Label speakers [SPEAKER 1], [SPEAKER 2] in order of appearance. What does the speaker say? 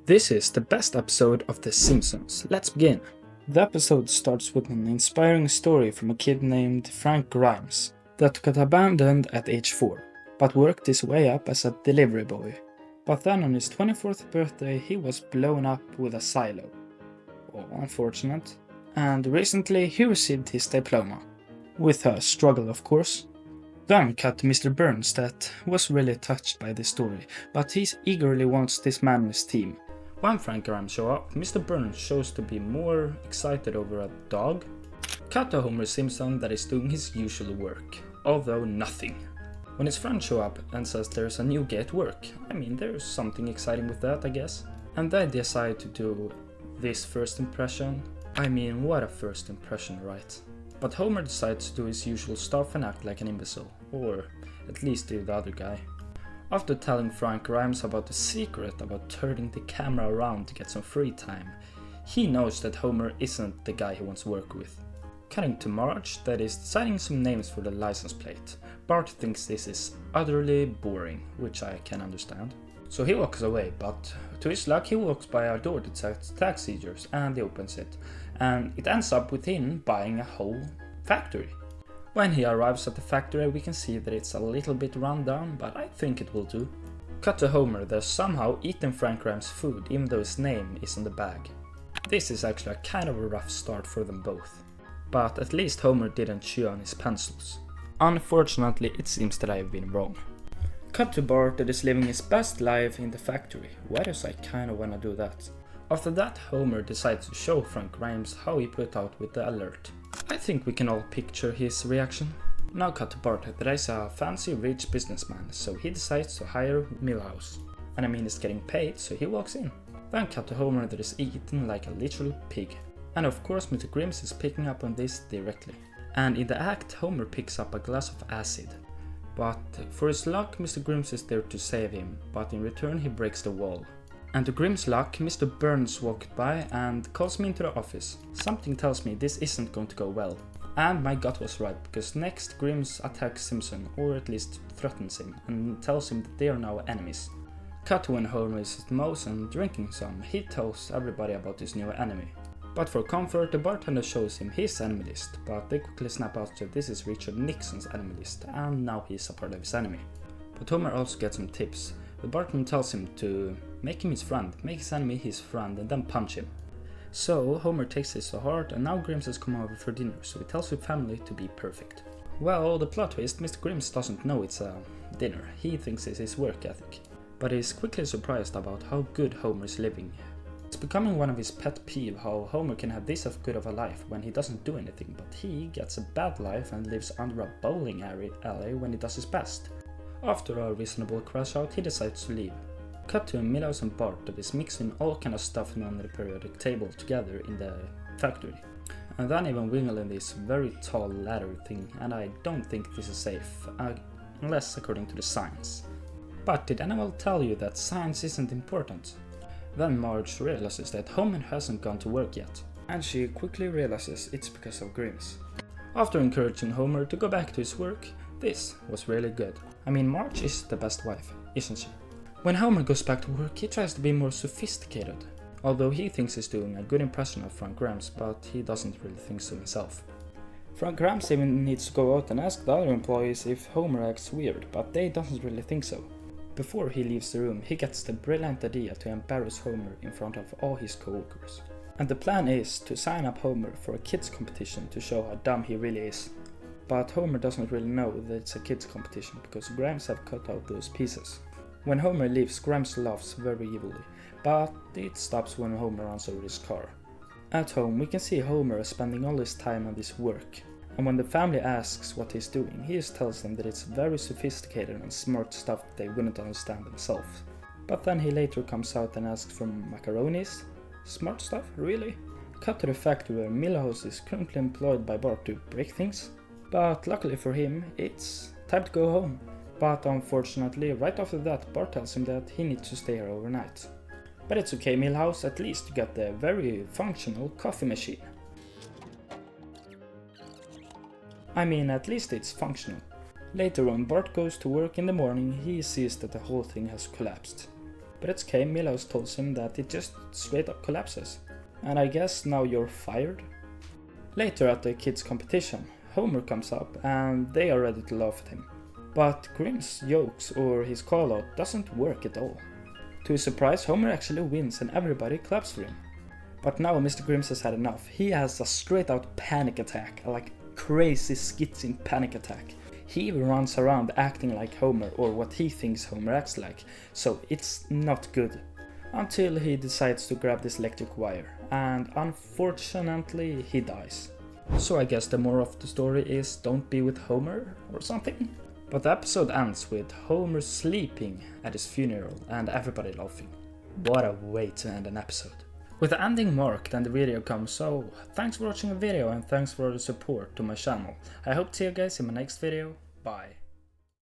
[SPEAKER 1] This is the best episode of The Simpsons. Let's begin. The episode starts with an inspiring story from a kid named Frank Grimes that got abandoned at age 4, but worked his way up as a delivery boy. But then on his 24th birthday he was blown up with a silo. Oh, unfortunate. And recently he received his diploma. With a struggle, of course. Then cut to Mr. Burns that was really touched by this story, but he eagerly wants this man on his team. When Frank Grimes shows up, Mr. Burns shows to be more excited over a dog. Cut to Homer Simpson that is doing his usual work, although nothing. When his friend shows up and says there's a new guy at work, there's something exciting with that, I guess. And they decide to do this first impression. What a first impression, right? But Homer decides to do his usual stuff and act like an imbecile, or at least do the other guy. After telling Frank Grimes about the secret about turning the camera around to get some free time, he knows that Homer isn't the guy he wants to work with. Cutting to Marge that is deciding some names for the license plate. Bart thinks this is utterly boring, which I can understand. So he walks away, but to his luck he walks by a door that says taxi seizures and he opens it, and it ends up with him buying a whole factory. When he arrives at the factory we can see that it's a little bit run down, but I think it will do. Cut to Homer that's somehow eaten Frank Grimes' food even though his name is on the bag. This is actually a kind of a rough start for them both. But at least Homer didn't chew on his pencils. Unfortunately it seems that I have been wrong. Cut to Bart that is living his best life in the factory. Why does I kinda wanna do that? After that Homer decides to show Frank Grimes how he put out with the alert. I think we can all picture his reaction. Now cut to Bart that is a fancy rich businessman, so he decides to hire Milhouse. And he's getting paid, so he walks in. Then cut to Homer that is eaten like a literal pig. And of course Mr. Grimes is picking up on this directly. And in the act Homer picks up a glass of acid. But for his luck Mr. Grimes is there to save him, but in return he breaks the wall. And to Grimm's luck, Mr. Burns walked by and calls me into the office. Something tells me this isn't going to go well. And my gut was right, because next Grimm's attacks Simpson, or at least threatens him, and tells him that they are now enemies. Cut to when Homer is at Moe's and drinking some, he tells everybody about his new enemy. But for comfort, the bartender shows him his enemy list, but they quickly snap out that this is Richard Nixon's enemy list, and now he's a part of his enemy. But Homer also gets some tips. The bartender tells him to make him his friend, make his enemy his friend, and then punch him. So Homer takes this to heart, and now Grimes has come over for dinner, so he tells his family to be perfect. Well, the plot twist, Mr. Grimes doesn't know it's a dinner, he thinks it's his work ethic. But he's quickly surprised about how good Homer is living. It's becoming one of his pet peeves how Homer can have this good of a life when he doesn't do anything, but he gets a bad life and lives under a bowling alley when he does his best. After a reasonable crash out, he decides to leave. Cut to Milhouse and Bart that is mixing all kind of stuff on the periodic table together in the factory. And then even wiggling this very tall ladder thing, and I don't think this is safe, unless according to the science. But did anyone tell you that science isn't important? Then Marge realizes that Homer hasn't gone to work yet, and she quickly realizes it's because of Grimes. After encouraging Homer to go back to his work, this was really good. Marge is the best wife, isn't she? When Homer goes back to work, he tries to be more sophisticated. Although he thinks he's doing a good impression of Frank Grimes, but he doesn't really think so himself. Frank Grimes even needs to go out and ask the other employees if Homer acts weird, but they don't really think so. Before he leaves the room, he gets the brilliant idea to embarrass Homer in front of all his co-workers. And the plan is to sign up Homer for a kids competition to show how dumb he really is. But Homer doesn't really know that it's a kids competition because Grimes have cut out those pieces. When Homer leaves, Grimes laughs very evilly, but it stops when Homer runs over his car. At home we can see Homer spending all his time on this work, and when the family asks what he's doing, he just tells them that it's very sophisticated and smart stuff that they wouldn't understand themselves. But then he later comes out and asks for macaronis? Smart stuff? Really? Cut to the factory where Milhouse is currently employed by Bart to break things. But luckily for him, it's time to go home. But unfortunately, right after that, Bart tells him that he needs to stay here overnight. But it's okay, Milhouse, at least you got the very functional coffee machine. At least it's functional. Later on, Bart goes to work in the morning, he sees that the whole thing has collapsed. But it's okay, Milos tells him that it just straight up collapses. And I guess now you're fired? Later at the kids' competition, Homer comes up and they are ready to laugh at him. But Grimm's jokes or his call out doesn't work at all. To his surprise, Homer actually wins and everybody claps for him. But now Mr. Grimm's has had enough. He has a straight out panic attack, like crazy schizophrenic panic attack. He even runs around acting like Homer, or what he thinks Homer acts like, so it's not good. Until he decides to grab this electric wire, and unfortunately he dies. So I guess the moral of the story is don't be with Homer or something? But the episode ends with Homer sleeping at his funeral and everybody laughing. What a way to end an episode. With the ending marked and the video comes, so thanks for watching the video and thanks for the support to my channel. I hope to see you guys in my next video. Bye.